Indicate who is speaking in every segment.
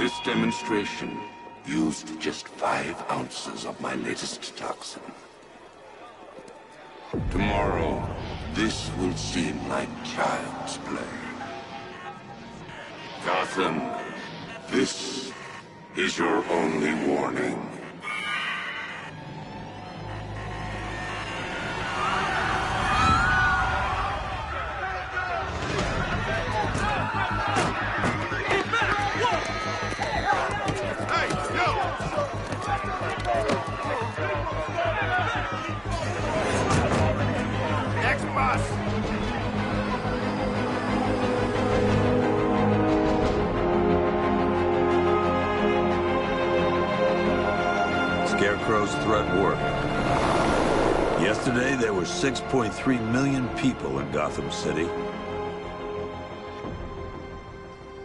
Speaker 1: This demonstration used just 5 ounces of my latest toxin. Tomorrow, this will seem like child's play. Gotham, this is your only warning.
Speaker 2: Scarecrow's threat worked. Yesterday, there were 6.3 million people in Gotham City.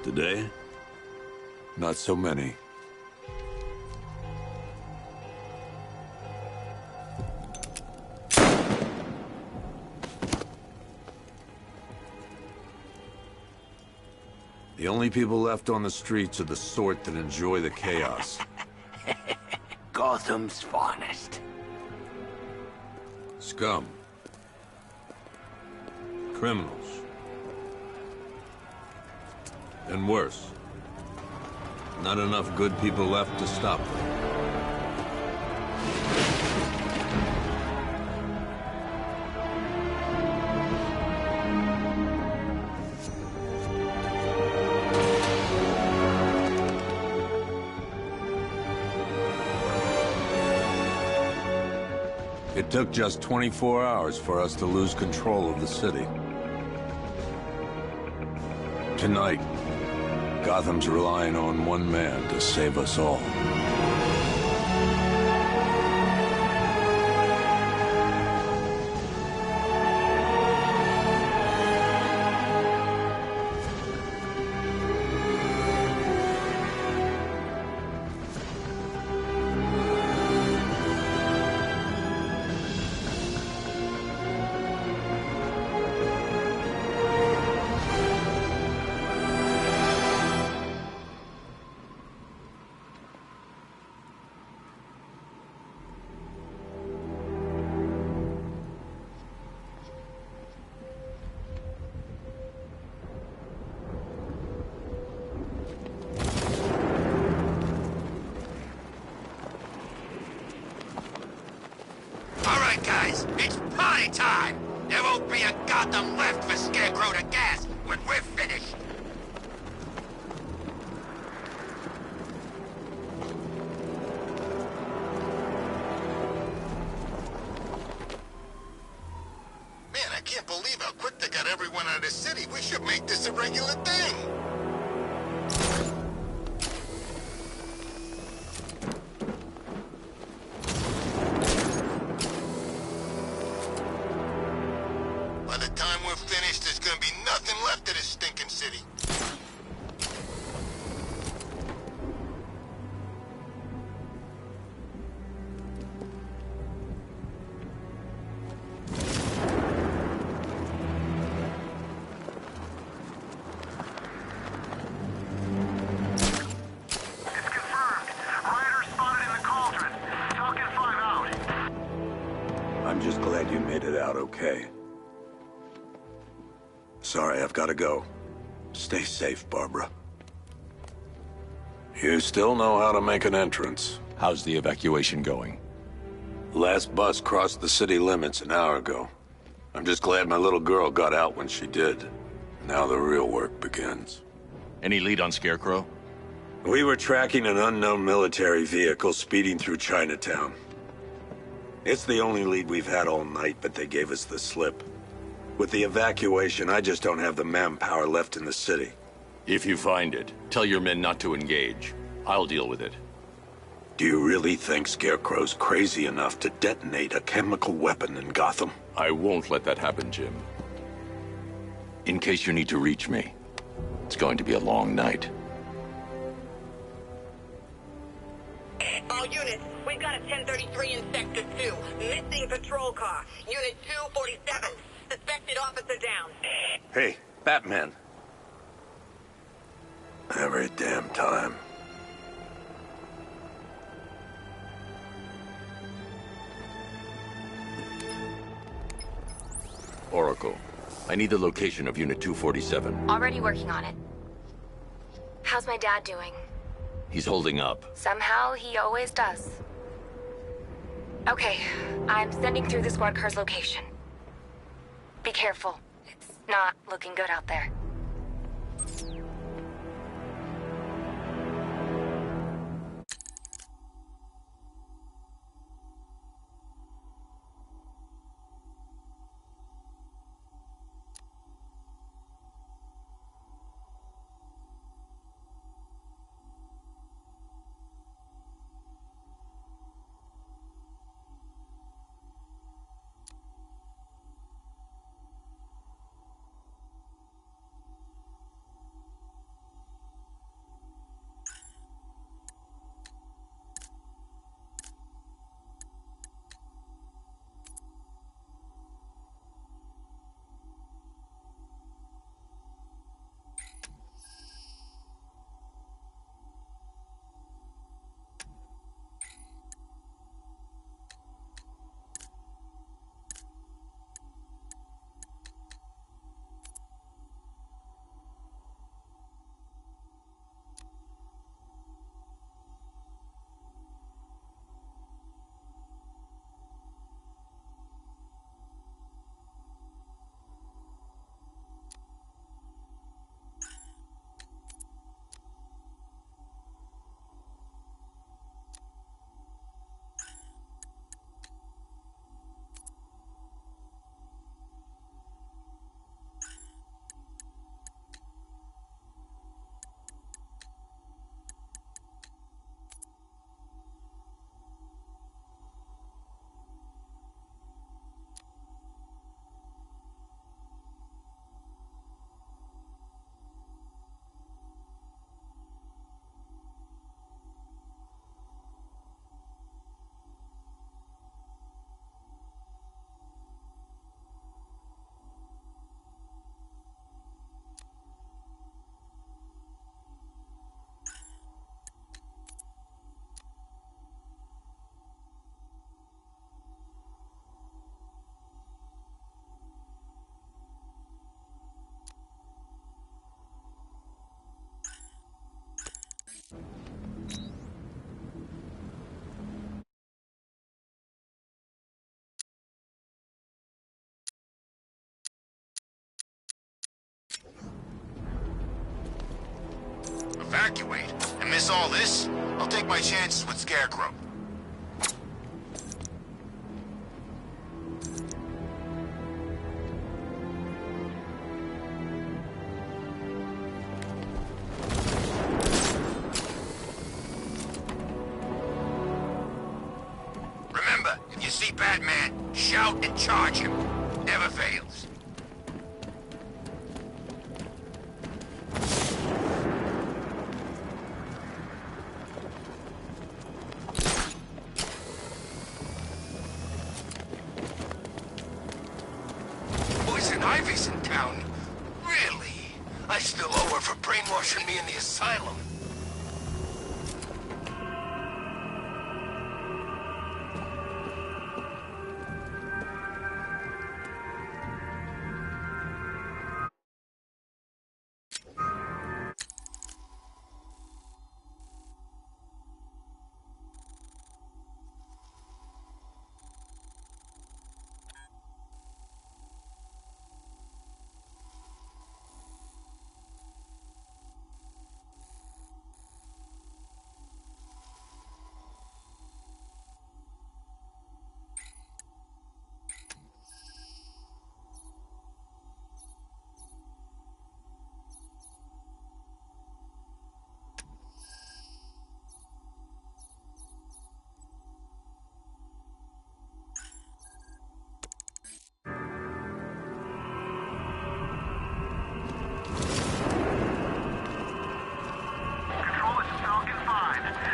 Speaker 2: Today, not so many. The only people left on the streets are the sort that enjoy the chaos.
Speaker 3: Gotham's finest.
Speaker 2: Scum. Criminals. And worse. Not enough good people left to stop them. It took just 24 hours for us to lose control of the city. Tonight, Gotham's relying on one man to save us all.
Speaker 3: Guys, it's party time! There won't be a Gotham left for Scarecrow to gas when we're finished! Man, I can't believe how quick they got everyone out of the city. We should make this a regular thing! By the time we're finished, there's gonna be nothing left of this stinking city.
Speaker 4: It's confirmed. Rioters spotted in the cauldron. Talking 5 out.
Speaker 2: I'm just glad you made it out okay. Sorry, I've got to go. Stay safe, Barbara. You still know how to make an entrance.
Speaker 5: How's the evacuation going?
Speaker 2: Last bus crossed the city limits an hour ago. I'm just glad my little girl got out when she did. Now the real work begins.
Speaker 5: Any lead on Scarecrow?
Speaker 2: We were tracking an unknown military vehicle speeding through Chinatown. It's the only lead we've had all night, but they gave us the slip. With the evacuation, I just don't have the manpower left in the city.
Speaker 5: If you find it, tell your men not to engage. I'll deal with it.
Speaker 2: Do you really think Scarecrow's crazy enough to detonate a chemical weapon in Gotham?
Speaker 5: I won't let that happen, Jim. In case you need to reach me, it's going to be a long night.
Speaker 6: All units, we've got a 1033 in Sector 2. Missing patrol car. Unit 247. Suspected officer down.
Speaker 2: Hey, Batman. Every damn time.
Speaker 5: Oracle, I need the location of Unit 247.
Speaker 7: Already working on it. How's my dad doing?
Speaker 5: He's holding up.
Speaker 7: Somehow, he always does. Okay, I'm sending through the squad car's location. Be careful. It's not looking good out there.
Speaker 3: Evacuate? And miss all this? I'll take my chances with Scarecrow. Remember, if you see Batman, shout and charge him. Never fails. Poison Ivy's in town. Really? I still owe her for brainwashing me in the asylum.
Speaker 4: Control, this is Falcon 5.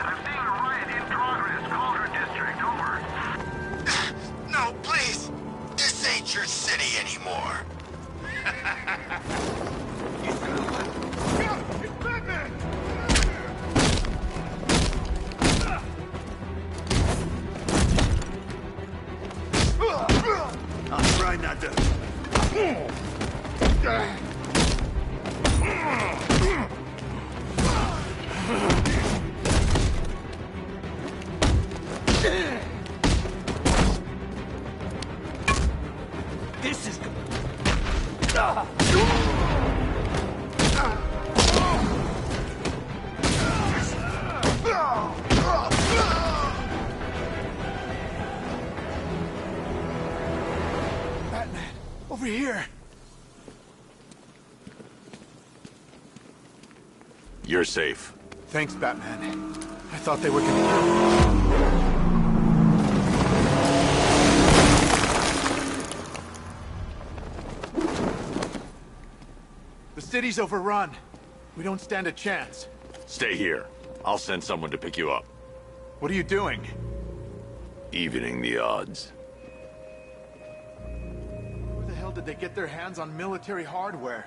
Speaker 4: I'm seeing a riot in progress. Cauldron District, over.
Speaker 3: No, please. This ain't your city anymore.
Speaker 8: I'll try not to This is... Batman, over here.
Speaker 5: You're safe.
Speaker 8: Thanks, Batman. I thought they were gonna kill me. The city's overrun. We don't stand a chance.
Speaker 5: Stay here. I'll send someone to pick you up.
Speaker 8: What are you doing?
Speaker 5: Evening the odds.
Speaker 8: Where the hell did they get their hands on military hardware?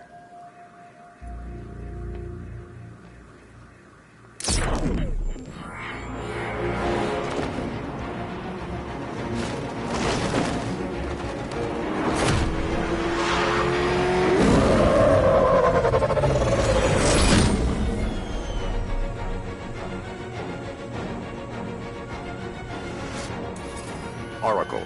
Speaker 5: Oracle,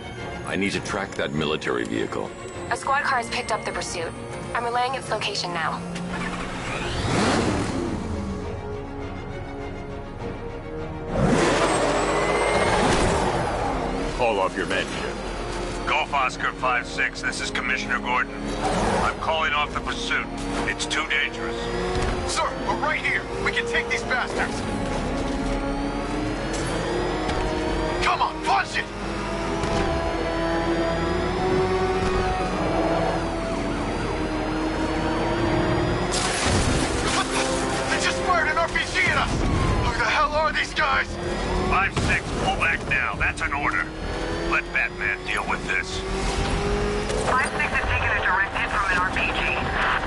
Speaker 5: I need to track that military vehicle.
Speaker 7: A squad car has picked up the pursuit. I'm relaying its location now.
Speaker 5: Call off your men, Jim.
Speaker 9: Golf Oscar 5-6, this is Commissioner Gordon. I'm calling off the pursuit. It's too dangerous.
Speaker 8: Sir, we're right here. We can take these bastards. Come on, punch it! They just fired an RPG at us! Who the hell are these guys?
Speaker 9: 5-6, pull back now. That's an order. Let Batman deal with this.
Speaker 6: 5-6 has taken a direct hit from an RPG.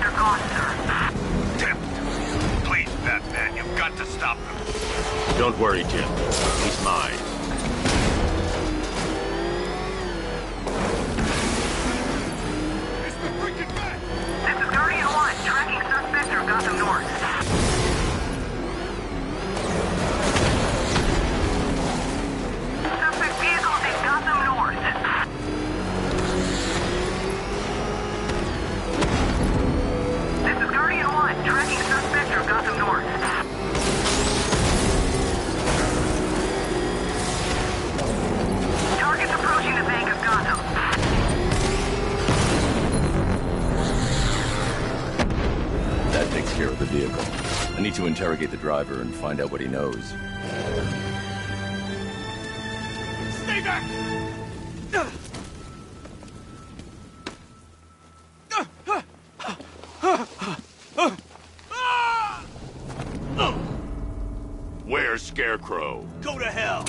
Speaker 6: They're gone, sir.
Speaker 9: Tim, please, Batman, you've got to stop them.
Speaker 5: Don't worry, Jim. He's mine.
Speaker 8: It's the freaking back!
Speaker 6: This is Guardian 1, tracking suspect through Gotham North. Suspect vehicles in Gotham North. This is Guardian 1, tracking suspect through Gotham North. Targets approaching the Bank of Gotham.
Speaker 5: That takes care of the vehicle. I need to interrogate the driver and find out what he knows.
Speaker 8: Stay back!
Speaker 5: Where's Scarecrow?
Speaker 8: Go to hell!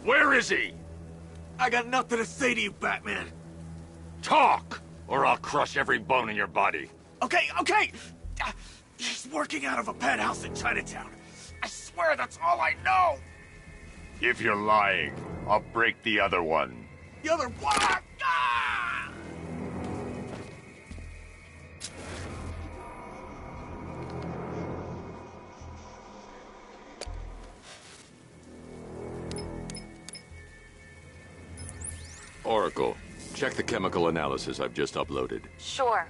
Speaker 5: Where is he?
Speaker 8: I got nothing to say to you, Batman.
Speaker 5: Talk, or I'll crush every bone in your body.
Speaker 8: Okay. He's working out of a penthouse in Chinatown. I swear that's all I know.
Speaker 5: If you're lying, I'll break the other one.
Speaker 8: The other one. Ah!
Speaker 5: Oracle, check the chemical analysis I've just uploaded.
Speaker 7: Sure.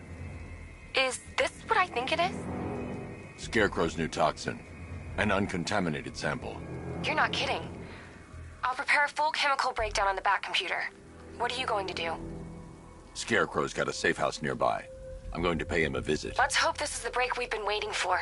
Speaker 7: Is this what I think it is?
Speaker 5: Scarecrow's new toxin. An uncontaminated sample.
Speaker 7: You're not kidding. I'll prepare a full chemical breakdown on the back computer. What are you going to do?
Speaker 5: Scarecrow's got a safe house nearby. I'm going to pay him a visit.
Speaker 7: Let's hope this is the break we've been waiting for.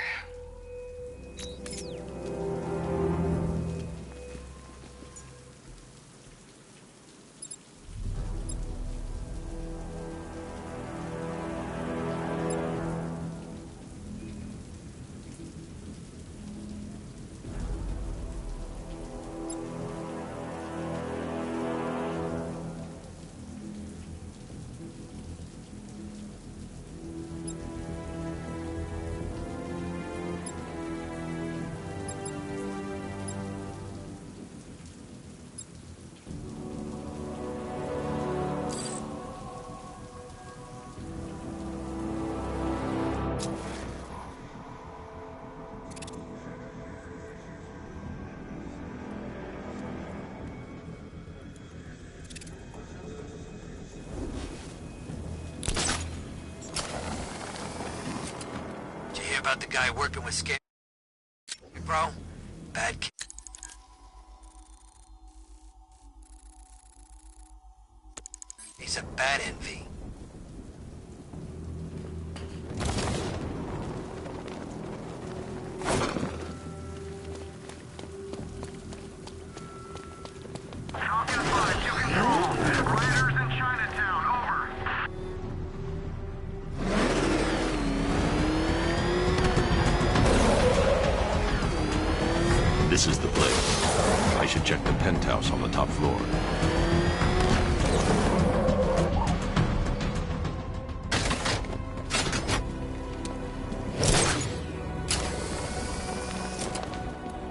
Speaker 3: about the guy working with Bro, bad kid. He's a bad envy.
Speaker 4: Talking fine, you control. Raiders in Chinatown, over.
Speaker 5: This is the place. I should check the penthouse on the top floor.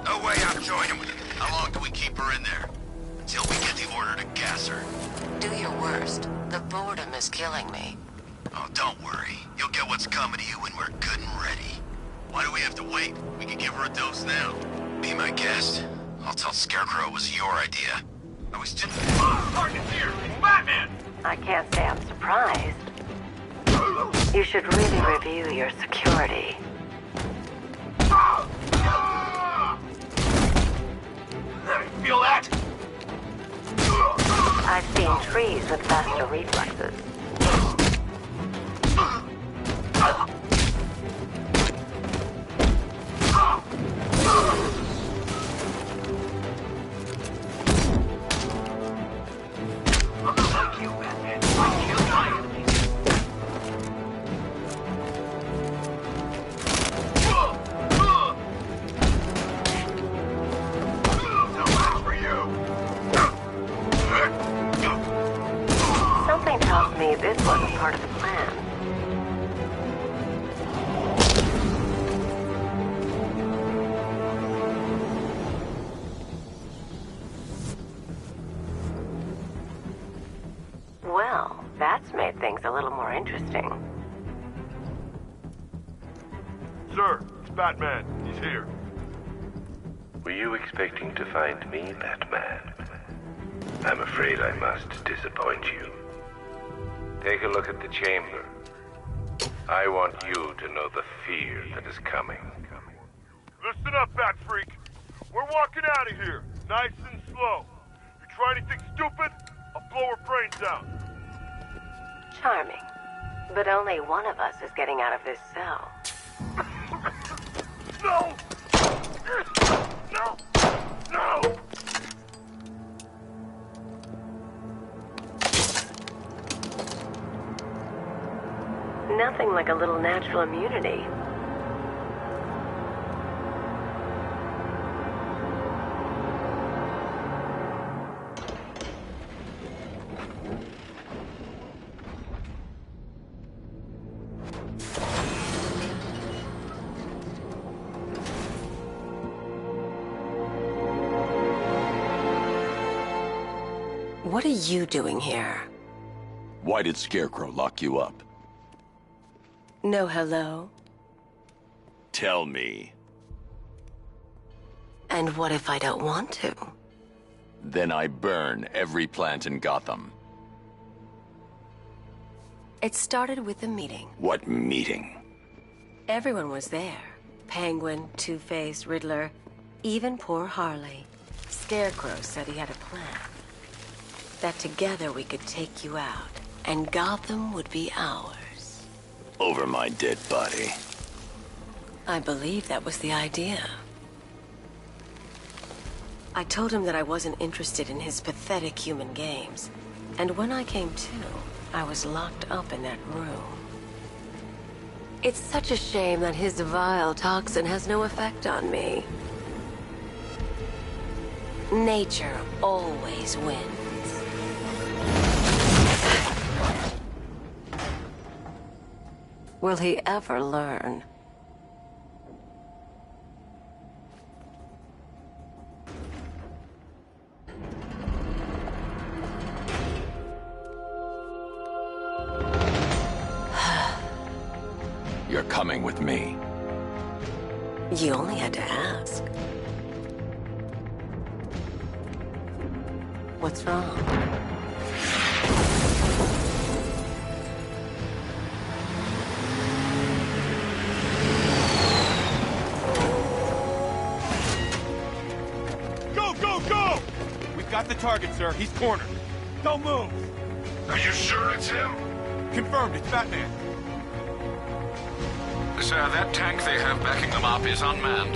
Speaker 3: No way I'm joining with him. How long do we keep her in there? Until we get the order to gas her.
Speaker 10: Do your worst. The boredom is killing me.
Speaker 3: Oh, don't worry. You'll get what's coming to you when we're good and ready. Why do we have to wait? We can give her a dose now. Be my guest. I'll tell Scarecrow it was your idea. I was just...
Speaker 4: Target's here! Batman!
Speaker 10: I can't say I'm surprised. You should really review your security.
Speaker 4: Feel that?
Speaker 10: I've seen trees with faster reflexes.
Speaker 4: Like you, Batman. I kill my enemies. No match for you.
Speaker 10: Something tells me this wasn't part of the plan. Well, that's made things a little more interesting.
Speaker 11: Sir, it's Batman. He's here.
Speaker 1: Were you expecting to find me, Batman? I'm afraid I must disappoint you. Take a look at the chamber. I want you to know the fear that is coming.
Speaker 11: Listen up, Bat Freak. We're walking out of here, nice and slow. You try anything stupid, I'll blow her brains out.
Speaker 10: Charming. But only one of us is getting out of this cell.
Speaker 11: No! No! No!
Speaker 10: Nothing like a little natural immunity. What are you doing here?
Speaker 5: Why did Scarecrow lock you up?
Speaker 10: No hello?
Speaker 5: Tell me.
Speaker 10: And what if I don't want to?
Speaker 5: Then I burn every plant in Gotham.
Speaker 10: It started with a meeting.
Speaker 5: What meeting?
Speaker 10: Everyone was there. Penguin, Two-Face, Riddler, even poor Harley. Scarecrow said he had a plan. That together we could take you out, and Gotham would be ours.
Speaker 5: Over my dead body.
Speaker 10: I believe that was the idea. I told him that I wasn't interested in his pathetic human games. And when I came to, I was locked up in that room. It's such a shame that his vile toxin has no effect on me. Nature always wins. Will he ever learn?
Speaker 5: You're coming with me.
Speaker 10: You only had to ask. What's wrong?
Speaker 8: Got the target, sir. He's cornered. Don't move.
Speaker 11: Are you sure it's him?
Speaker 8: Confirmed, it's Batman.
Speaker 12: Sir, that tank they have backing them up is unmanned.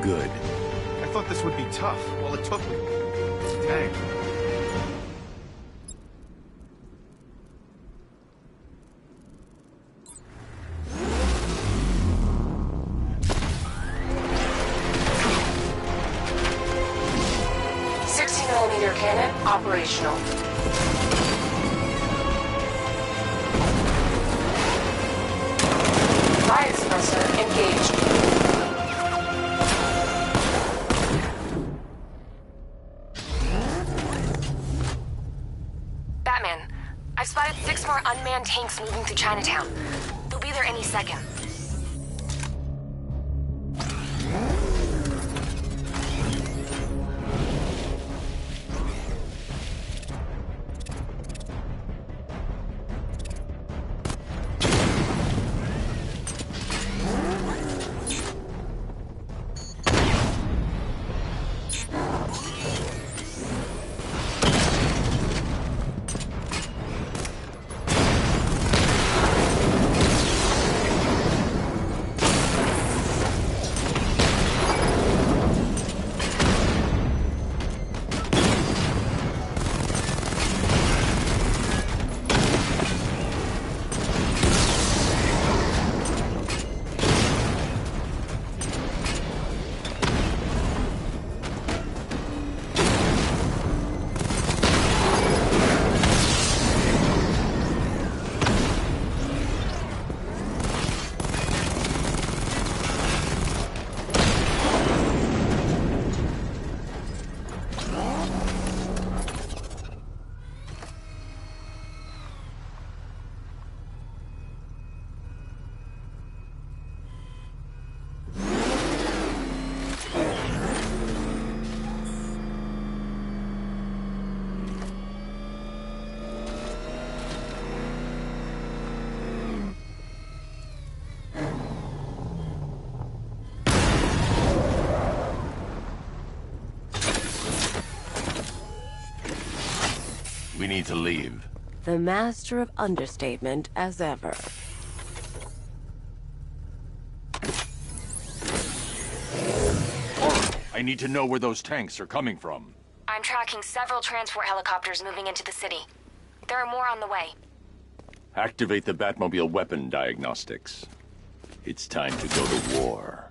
Speaker 5: Good.
Speaker 8: I thought this would be tough. Well, it took me. It's a tank.
Speaker 7: Cannon operational. Fire suppressor engaged. Batman, I've spotted 6 more unmanned tanks moving through Chinatown. They'll be there any second.
Speaker 5: We need to leave.
Speaker 10: The master of understatement as ever.
Speaker 5: I need to know where those tanks are coming from.
Speaker 7: I'm tracking several transport helicopters moving into the city. There are more on the way.
Speaker 5: Activate the Batmobile weapon diagnostics. It's time to go to war.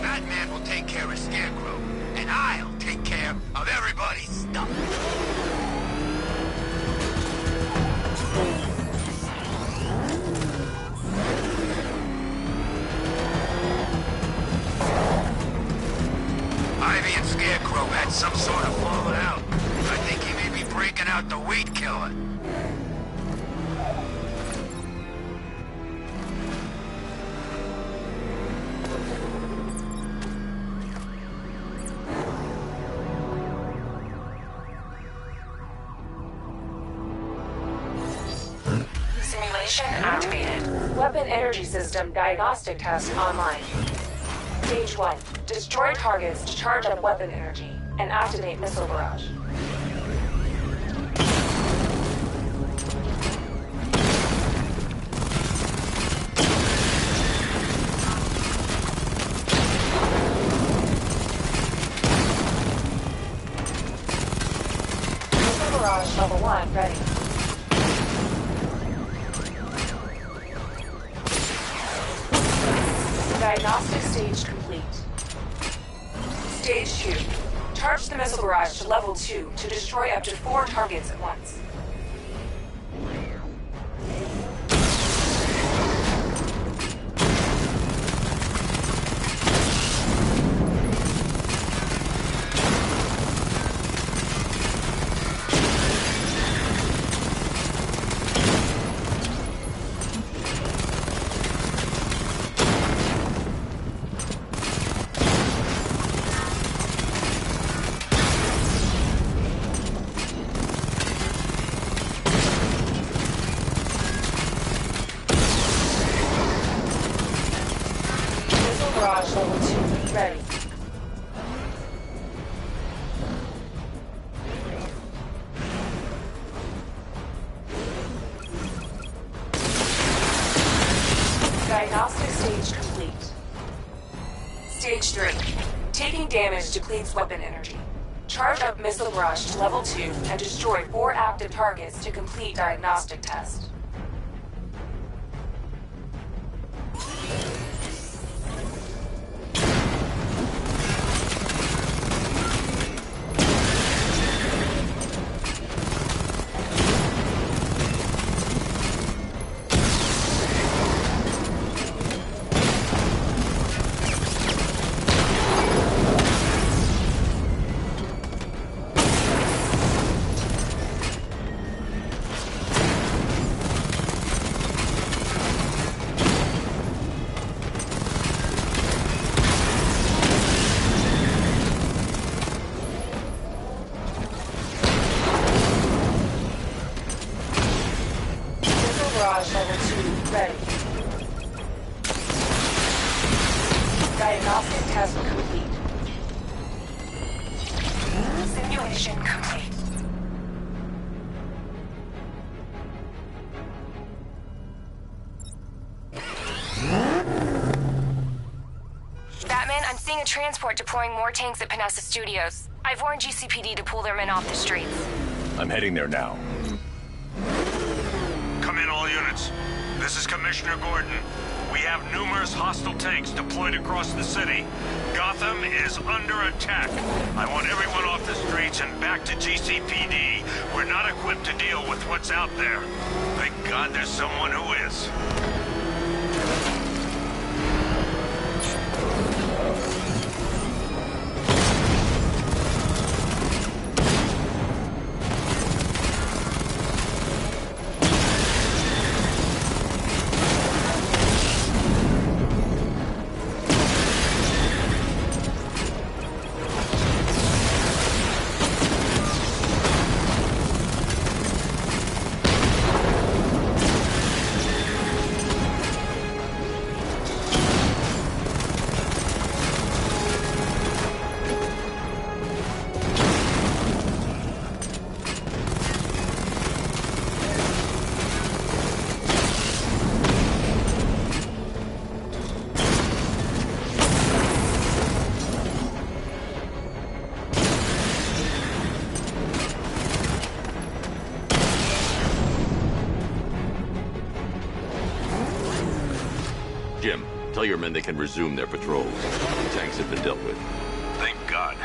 Speaker 3: Batman will take care of Scarecrow, and I'll take care of everybody's stuff. Ivy and Scarecrow had some sort of falling out. I think he may be breaking out the weed killer.
Speaker 7: Simulation activated. Weapon energy system diagnostic test online. Stage 1. Destroy targets to charge up weapon energy and activate missile barrage. Missile barrage level 1 ready. Diagnostic stage complete. Stage 2. Charge the missile barrage to level 2 to destroy up to 4 targets at once. Barrage level 2 ready. Diagnostic stage complete. Stage 3. Taking damage depletes weapon energy. Charge up missile barrage to level 2 and destroy 4 active targets to complete diagnostic test. Barrage level 2 ready. Diagnostic test complete. Simulation complete.
Speaker 13: Batman, I'm seeing a transport deploying more tanks at Panessa Studios. I've warned GCPD to pull their men off the streets.
Speaker 5: I'm heading there now.
Speaker 9: Come in, all units. This is Commissioner Gordon. We have numerous hostile tanks deployed across the city. Gotham is under attack. I want everyone off the streets and back to GCPD. We're not equipped to deal with what's out there. Thank God there's someone who is.
Speaker 5: Jim, tell your men they can resume their patrols. The tanks have been dealt with.
Speaker 9: Thank God.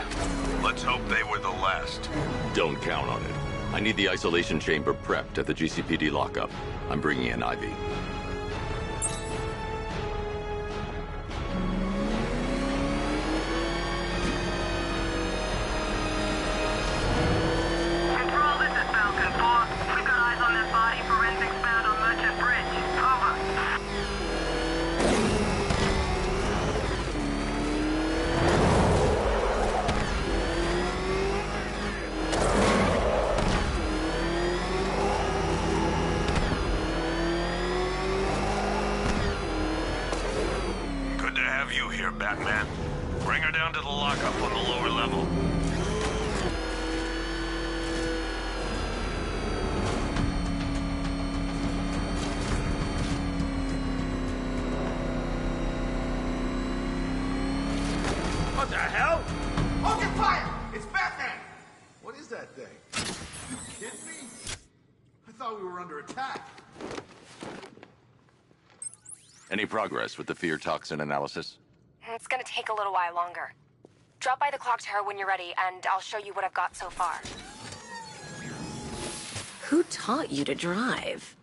Speaker 9: Let's hope they were the last.
Speaker 5: Don't count on it. I need the isolation chamber prepped at the GCPD lockup. I'm bringing in Ivy.
Speaker 4: Control, this is Falcon 4. We've got eyes on that body. Forensics found on Merchant Bridge. Over.
Speaker 9: Good to have you here, Batman. Bring her down to the lockup on the lower level.
Speaker 8: What the hell? Open fire! It's Batman! What is that thing? You kidding me? I thought we were under attack.
Speaker 5: Any progress with the fear toxin analysis?
Speaker 13: It's gonna take a little while longer. Drop by the clock tower when you're ready, and I'll show you what I've got so far.
Speaker 10: Who taught you to drive?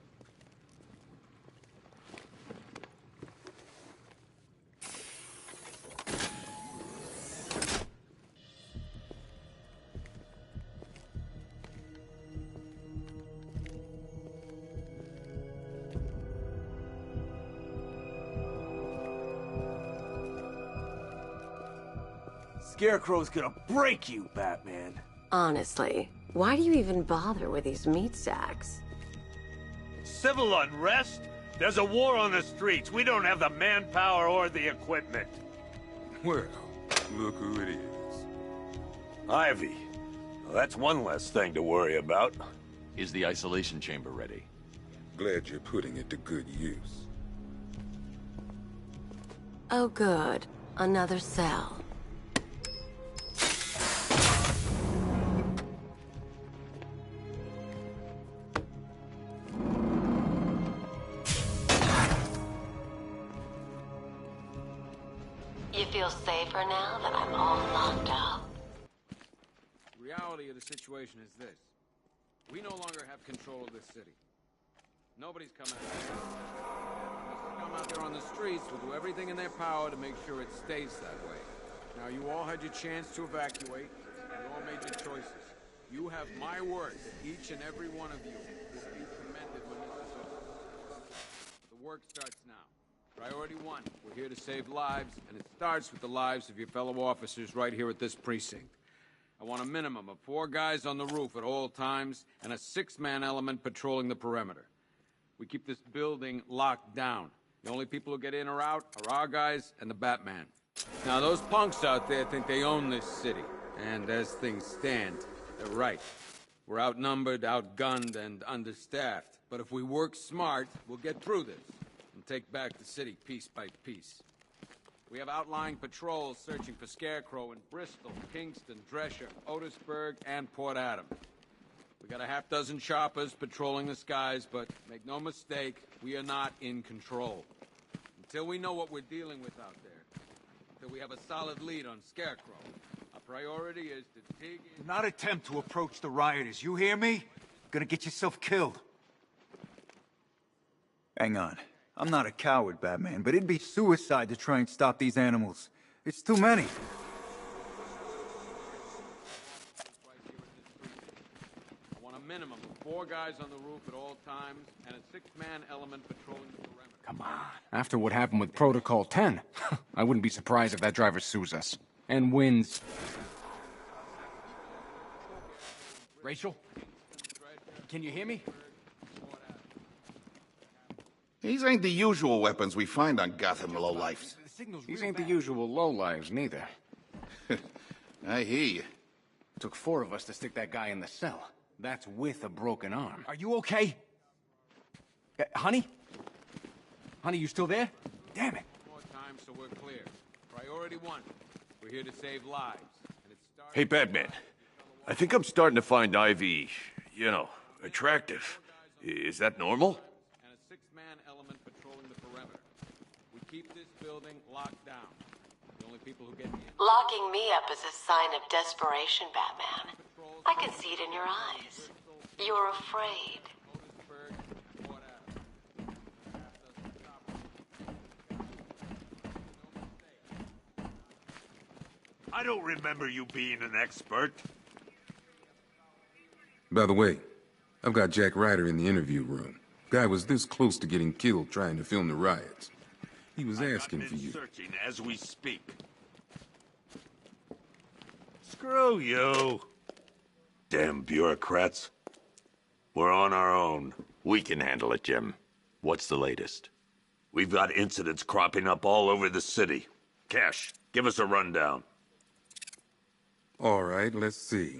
Speaker 14: Scarecrow's gonna break you, Batman.
Speaker 10: Honestly, why do you even bother with these meat sacks?
Speaker 9: Civil unrest? There's a war on the streets. We don't have the manpower or the equipment.
Speaker 2: Well, look who it is.
Speaker 9: Ivy. Well, that's one less thing to worry about.
Speaker 5: Is the isolation chamber ready?
Speaker 2: Glad you're putting it to good use.
Speaker 10: Oh good, another cell. You feel safer now that I'm all locked out?
Speaker 15: The reality of the situation is this. We no longer have control of this city. Nobody's coming out there. Come out there on the streets will do everything in their power to make sure it stays that way. Now, you all had your chance to evacuate. You all made your choices. You have my word that each and every one of you will be commended when this is over. The work starts now. Priority 1, we're here to save lives, and it starts with the lives of your fellow officers right here at this precinct. I want a minimum of 4 guys on the roof at all times, and a 6-man element patrolling the perimeter. We keep this building locked down. The only people who get in or out are our guys and the Batman. Now, those punks out there think they own this city, and as things stand, they're right. We're outnumbered, outgunned, and understaffed. But if we work smart, we'll get through this and take back the city piece by piece. We have outlying patrols searching for Scarecrow in Bristol, Kingston, Drescher, Otisburg, and Port Adams. We got a half-dozen choppers patrolling the skies, but make no mistake, we are not in control. Until we know what we're dealing with out there, until we have a solid lead on Scarecrow, our priority is to dig in...
Speaker 14: Do not attempt to approach the rioters, you hear me? You're gonna get yourself killed. Hang on. I'm not a coward, Batman, but it'd be suicide to try and stop these animals. It's too many.
Speaker 15: I want a minimum of 4 guys on the roof at all times, and a 6-man element patrolling the perimeter.
Speaker 16: Come on. After what happened with Protocol 10, I wouldn't be surprised if that driver sues us. And wins. Rachel? Can you hear me?
Speaker 8: These ain't the usual weapons we find on Gotham lowlifes.
Speaker 16: These ain't the usual lowlives, neither.
Speaker 8: I hear you.
Speaker 16: It took 4 of us to stick that guy in the cell. That's with a broken arm. Are you okay? Honey? Honey, you still there? Damn it.
Speaker 15: More time so we're clear. Priority 1, we're here to save lives. And it starts...
Speaker 17: Hey, Batman. I think I'm starting to find Ivy, you know, attractive. Is that normal?
Speaker 15: And a 6-man element patrolling the perimeter. We keep this building locked down. The only people who get in...
Speaker 10: Locking me up is a sign of desperation, Batman. I can see it in your eyes. You're afraid.
Speaker 9: I don't remember you being an expert.
Speaker 18: By the way, I've got Jack Ryder in the interview room. Guy was this close to getting killed trying to film the riots. He was asking for you.
Speaker 9: Searching as we speak. Screw you.
Speaker 2: Damn bureaucrats. We're on our own.
Speaker 5: We can handle it, Jim. What's the latest?
Speaker 2: We've got incidents cropping up all over the city. Cash, give us a rundown.
Speaker 18: All right, let's see.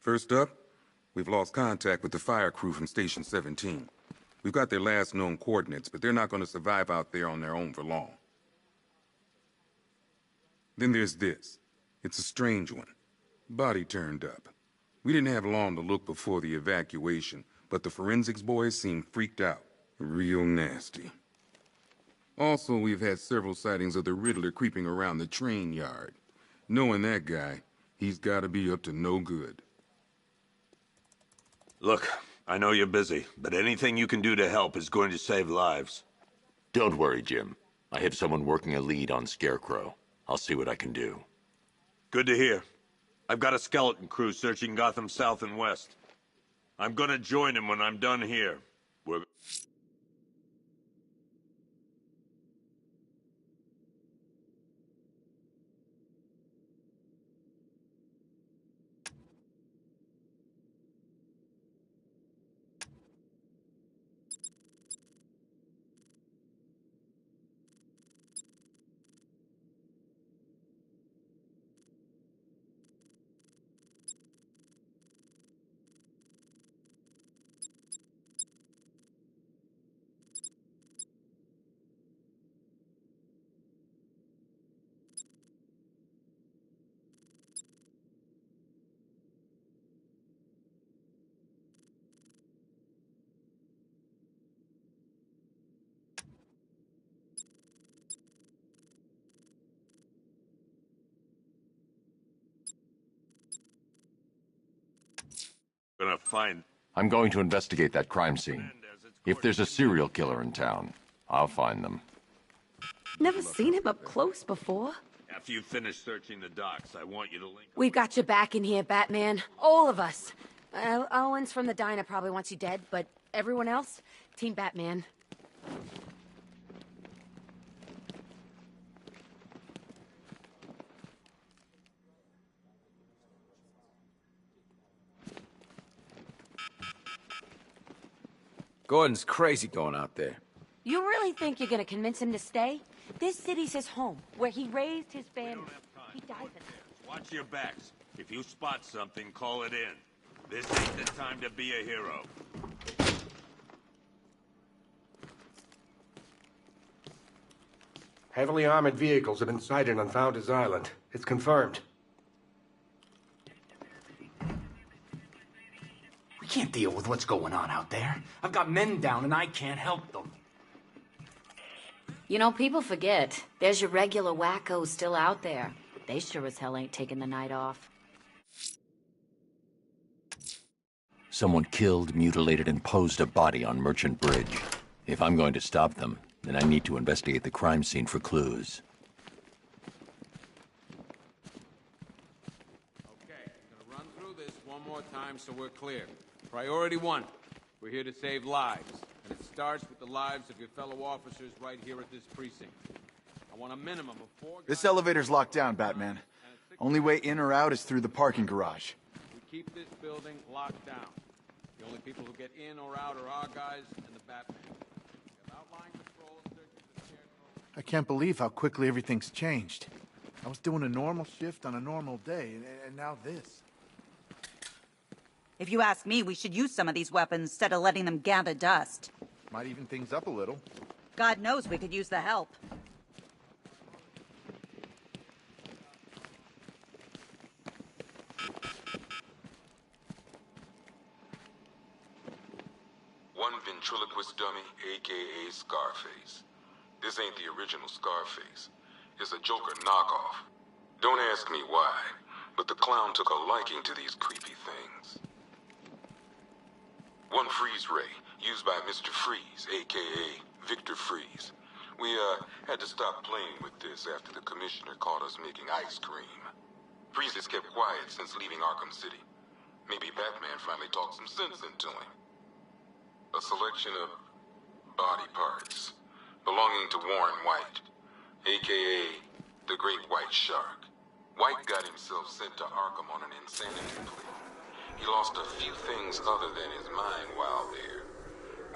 Speaker 18: First up, we've lost contact with the fire crew from Station 17. We've got their last known coordinates, but they're not going to survive out there on their own for long. Then there's this. It's a strange one. Body turned up. We didn't have long to look before the evacuation, but the forensics boys seemed freaked out. Real nasty. Also, we've had several sightings of the Riddler creeping around the train yard. Knowing that guy, he's gotta be up to no good.
Speaker 2: Look, I know you're busy, but anything you can do to help is going to save lives.
Speaker 5: Don't worry, Jim. I have someone working a lead on Scarecrow. I'll see what I can do.
Speaker 2: Good to hear. I've got a skeleton crew searching Gotham South and West. I'm gonna join him when I'm done here. We're... gonna find...
Speaker 5: I'm going to investigate that crime scene. If there's a serial killer in town, I'll find them.
Speaker 19: Never seen him up close before.
Speaker 2: After you finish searching the docks, I want you to link...
Speaker 19: We've got your back in here, Batman. All of us. Owens from the diner probably wants you dead, but everyone else, Team Batman.
Speaker 16: Gordon's crazy going out there.
Speaker 19: You really think you're gonna convince him to stay? This city's his home, where he raised his family. He died in it.
Speaker 2: Watch your backs. If you spot something, call it in. This ain't the time to be a hero.
Speaker 20: Heavily armored vehicles have been sighted on Founders Island. It's confirmed.
Speaker 16: We can't deal with what's going on out there. I've got men down and I can't help them.
Speaker 21: You know, people forget. There's your regular wackos still out there. They sure as hell ain't taking the night off.
Speaker 5: Someone killed, mutilated, and posed a body on Merchant Bridge. If I'm going to stop them, then I need to investigate the crime scene for clues.
Speaker 15: Okay, I'm gonna run through this one more time so we're clear. Priority 1, we're here to save lives. And it starts with the lives of your fellow officers right here at this precinct. I want a minimum of 4 guys...
Speaker 22: This elevator's locked down, Batman. Only way in or out is through the parking garage.
Speaker 15: We keep this building locked down. The only people who get in or out are our guys and the Batman. We have outlying patrols searching for Scarecrow.
Speaker 8: I can't believe how quickly everything's changed. I was doing a normal shift on a normal day, and now this.
Speaker 23: If you ask me, we should use some of these weapons instead of letting them gather dust.
Speaker 8: Might even things up a little.
Speaker 23: God knows we could use the help.
Speaker 18: One ventriloquist dummy, a.k.a. Scarface. This ain't the original Scarface. It's a Joker knockoff. Don't ask me why, but the clown took a liking to these creepy things. One freeze ray, used by Mr. Freeze, a.k.a. Victor Freeze. We, had to stop playing with this after the commissioner caught us making ice cream. Freeze has kept quiet since leaving Arkham City. Maybe Batman finally talked some sense into him. A selection of body parts belonging to Warren White, a.k.a. the Great White Shark. White got himself sent to Arkham on an insanity plea. He lost a few things other than his mind while there.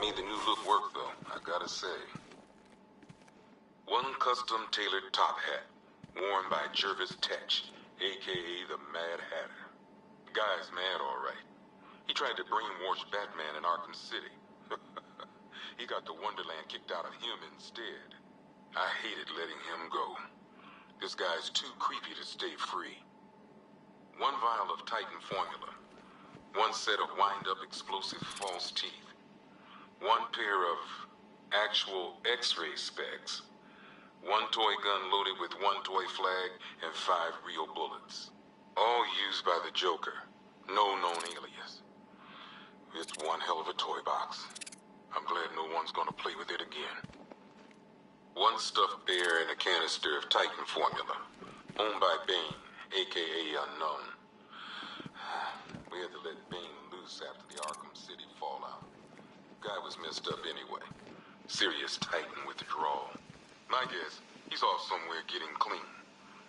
Speaker 18: Made the new look work, though, I gotta say. One custom-tailored top hat, worn by Jervis Tetch, a.k.a. the Mad Hatter. Guy's mad, all right. He tried to brainwash Batman in Arkham City. He got the Wonderland kicked out of him instead. I hated letting him go. This guy's too creepy to stay free. One vial of Titan formula. One set of wind-up explosive false teeth. One pair of actual X-ray specs. One toy gun loaded with one toy flag and 5 real bullets. All used by the Joker. No known alias. It's one hell of a toy box. I'm glad no one's gonna play with it again. One stuffed bear and a canister of Titan formula. Owned by Bane, aka Unknown. We had to let Bane loose after the Arkham City fallout. Guy was messed up anyway. Serious Titan withdrawal. My guess, he's off somewhere getting clean.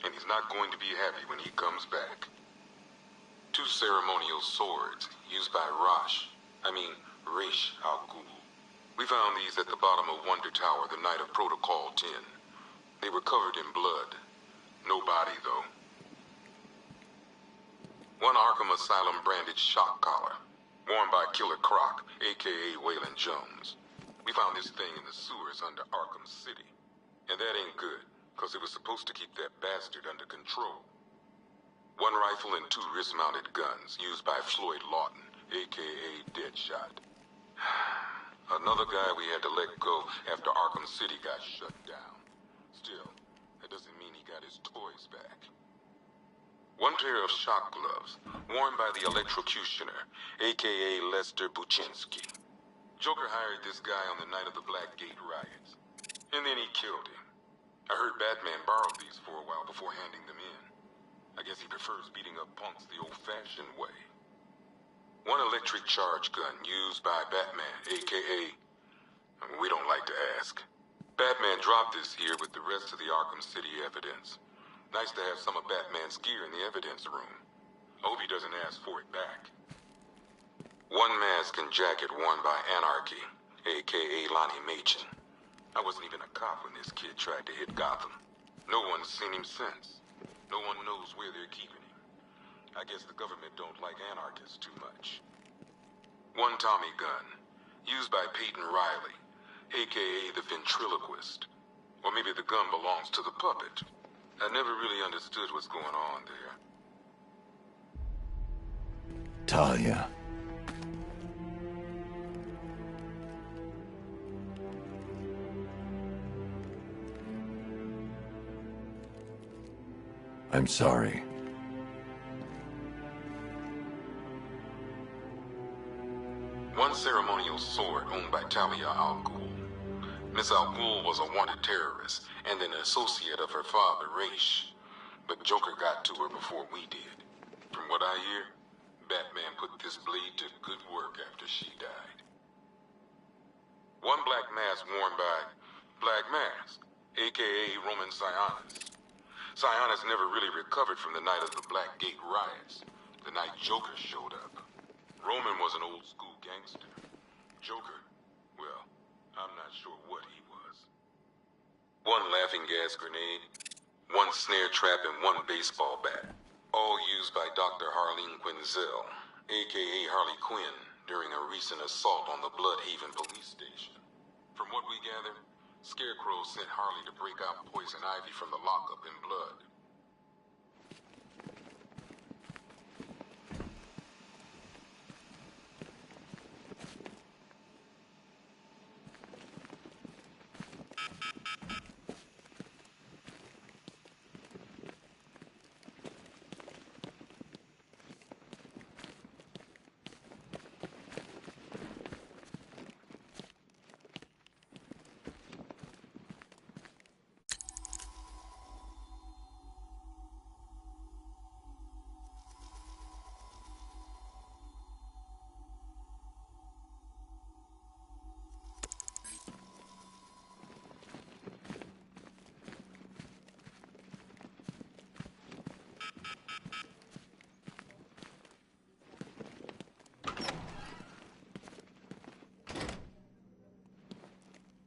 Speaker 18: And he's not going to be happy when he comes back. 2 ceremonial swords used by Ra's al Ghul. We found these at the bottom of Wonder Tower the night of Protocol 10. They were covered in blood. No body, though. One Arkham Asylum branded shock collar, worn by Killer Croc, aka Waylon Jones. We found this thing in the sewers under Arkham City. And that ain't good, because it was supposed to keep that bastard under control. One rifle and 2 wrist-mounted guns used by Floyd Lawton, aka Deadshot. Another guy we had to let go after Arkham City got shut down. Still, that doesn't mean he got his toys back. One pair of shock gloves, worn by the electrocutioner, aka Lester Buczynski. Joker hired this guy on the night of the Blackgate riots. And then he killed him. I heard Batman borrowed these for a while before handing them in. I guess he prefers beating up punks the old-fashioned way. One electric charge gun used by Batman, aka... we don't like to ask. Batman dropped this here with the rest of the Arkham City evidence. Nice to have some of Batman's gear in the evidence room. I hope he doesn't ask for it back. One mask and jacket worn by Anarchy, aka Lonnie Machin. I wasn't even a cop when this kid tried to hit Gotham. No one's seen him since. No one knows where they're keeping him. I guess the government don't like anarchists too much. One Tommy gun, used by Peyton Riley, aka the ventriloquist. Or maybe the gun belongs to the puppet. I never really understood what's going on there.
Speaker 5: Talia. I'm sorry.
Speaker 18: One ceremonial sword owned by Talia al Ghul. Miss al Ghul was a wanted terrorist and an associate of her father, Ra's. But Joker got to her before we did. From what I hear, Batman put this blade to good work after she died. One black mask worn by Black Mask, aka Roman Sionis. Sionis never really recovered from the night of the Blackgate riots, the night Joker showed up. Roman was an old-school gangster. Joker, well, I'm not sure what he was. One laughing gas grenade, one snare trap, and one baseball bat. All used by Dr. Harleen Quinzel, aka Harley Quinn, during a recent assault on the Bloodhaven police station. From what we gather, Scarecrow sent Harley to break out Poison Ivy from the lockup in blood.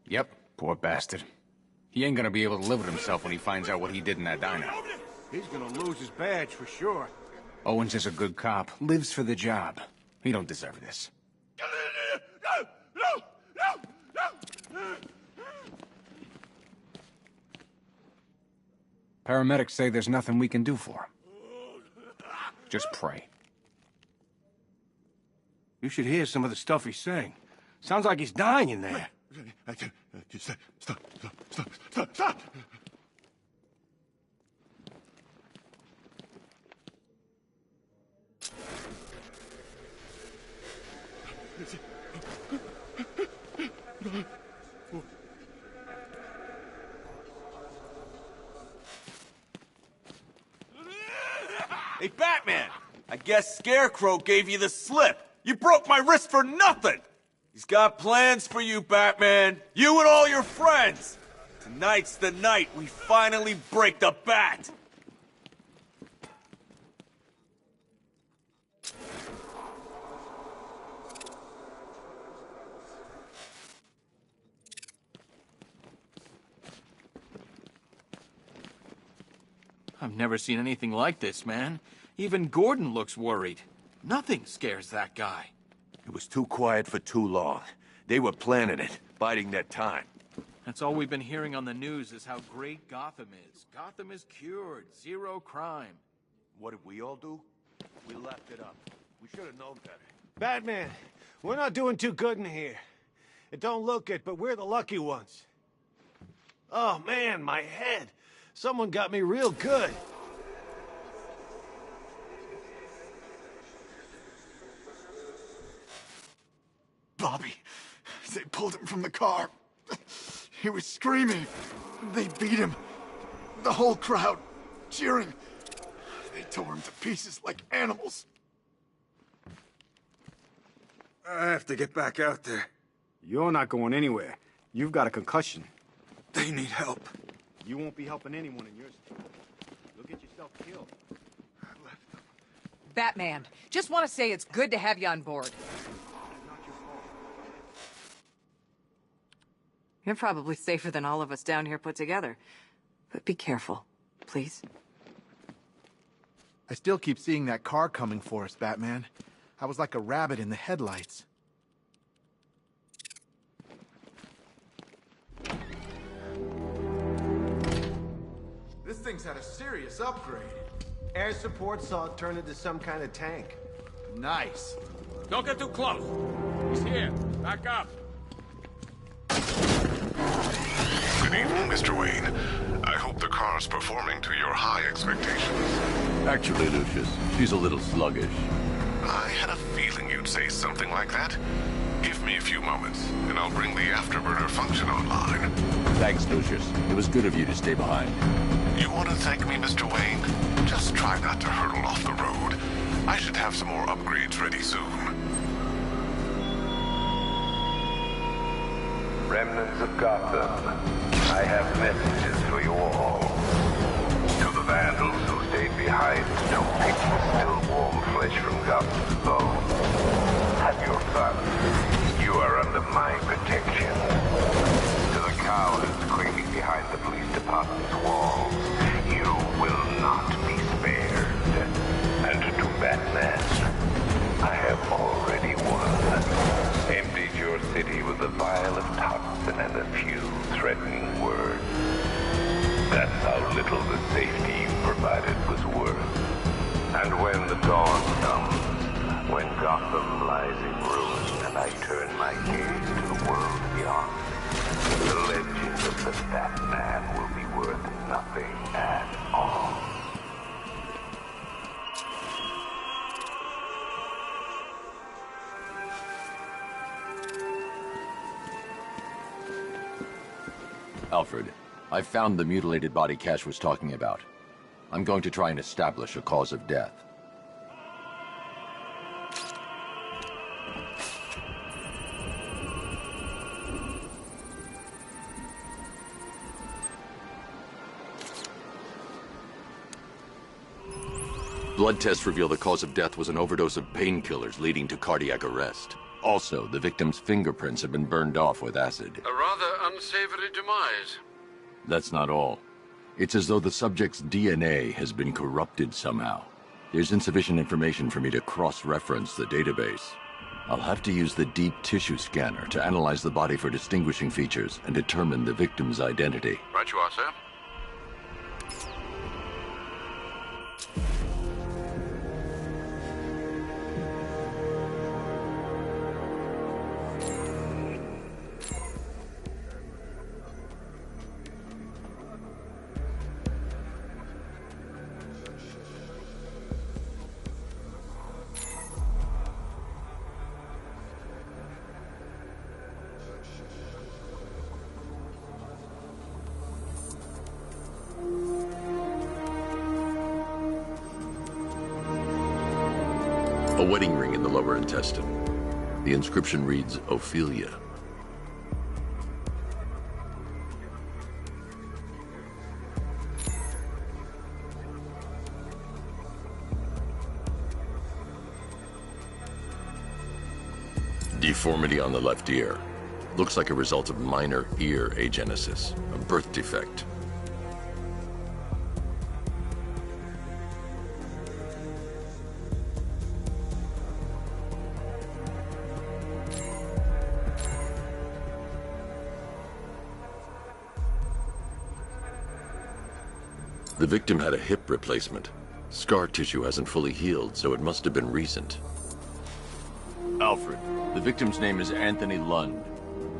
Speaker 16: Yep, poor bastard. He ain't gonna be able to live with himself when he finds out what he did in that diner.
Speaker 8: He's gonna lose his badge for sure.
Speaker 16: Owens is a good cop, lives for the job. He don't deserve this. Paramedics say there's nothing we can do for him. Just pray.
Speaker 8: You should hear some of the stuff he's saying. Sounds like he's dying in there. Just stop!
Speaker 1: Hey, Batman! I guess Scarecrow gave you the slip. You broke my wrist for nothing! He's got plans for you, Batman. You and all your friends. Tonight's the night we finally break the bat.
Speaker 6: I've never seen anything like this, man. Even Gordon looks worried. Nothing scares that guy.
Speaker 17: It was too quiet for too long. They were planning it, biding their time.
Speaker 6: That's all we've been hearing on the news is how great Gotham is. Gotham is cured. Zero crime.
Speaker 17: What did we all do? We left it up. We should have known better.
Speaker 11: Batman, we're not doing too good in here. It don't look it, but we're the lucky ones. Oh, man, my head. Someone got me real good.
Speaker 22: Bobby, they pulled him from the car. He was screaming. They beat him. The whole crowd cheering. They tore him to pieces like animals.
Speaker 14: I have to get back out there.
Speaker 16: You're not going anywhere. You've got a concussion.
Speaker 22: They need help.
Speaker 16: You won't be helping anyone in your state. You'll get yourself killed.
Speaker 24: Batman, just want to say it's good to have you on board. You're probably safer than all of us down here put together. But be careful, please.
Speaker 25: I still keep seeing that car coming for us, Batman. I was like a rabbit in the headlights.
Speaker 8: This thing's had a serious upgrade. Air support saw it turn into some kind of tank.
Speaker 25: Nice.
Speaker 15: Don't get too close. He's here. Back up.
Speaker 26: Good evening, Mr. Wayne. I hope the car's performing to your high expectations.
Speaker 5: Actually, Lucius, she's a little sluggish.
Speaker 26: I had a feeling you'd say something like that. Give me a few moments, and I'll bring the afterburner function online.
Speaker 5: Thanks, Lucius. It was good of you to stay behind.
Speaker 26: You want to thank me, Mr. Wayne? Just try not to hurtle off the road. I should have some more upgrades ready soon.
Speaker 27: Remnants of Gotham, I have messages for you all. To the vandals who stayed behind to pick the still warm flesh from Gotham's bones, have your fun. You are under my protection. To the cowards quaking behind the police department's walls, you will not be spared. And to Batman, I have already won. Emptied your city with a vial of toxin and a few threatening words. That's how little the safety you provided was worth. And when the dawn comes, when Gotham lies in ruin and I turn my gaze to the world beyond, the legend of the Batman will be worth nothing at all.
Speaker 5: Alfred, I found the mutilated body Cash was talking about. I'm going to try and establish a cause of death. Blood tests reveal the cause of death was an overdose of painkillers leading to cardiac arrest. Also, the victim's fingerprints have been burned off with acid.
Speaker 12: A rather unsavory demise.
Speaker 5: That's not all. It's as though the subject's DNA has been corrupted somehow. There's insufficient information for me to cross-reference the database. I'll have to use the deep tissue scanner to analyze the body for distinguishing features and determine the victim's identity.
Speaker 12: Right you are, sir.
Speaker 5: A wedding ring in the lower intestine. The inscription reads, Ophelia. Deformity on the left ear. Looks like a result of minor ear agenesis, a birth defect. The victim had a hip replacement. Scar tissue hasn't fully healed, so it must have been recent. Alfred, the victim's name is Anthony Lund.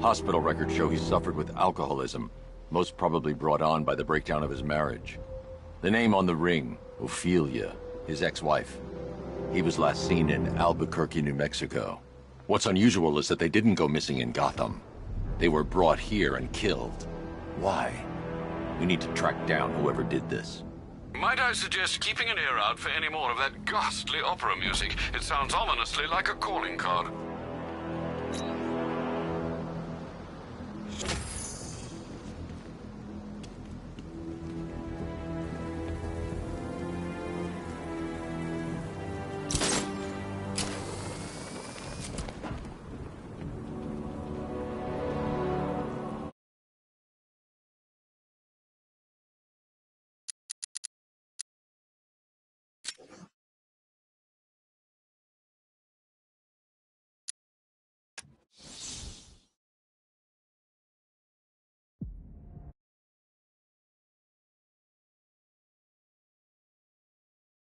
Speaker 5: Hospital records show he suffered with alcoholism, most probably brought on by the breakdown of his marriage. The name on the ring, Ophelia, his ex-wife. He was last seen in Albuquerque, New Mexico. What's unusual is that they didn't go missing in Gotham. They were brought here and killed. Why? We need to track down whoever did this.
Speaker 12: Might I suggest keeping an ear out for any more of that ghastly opera music? It sounds ominously like a calling card.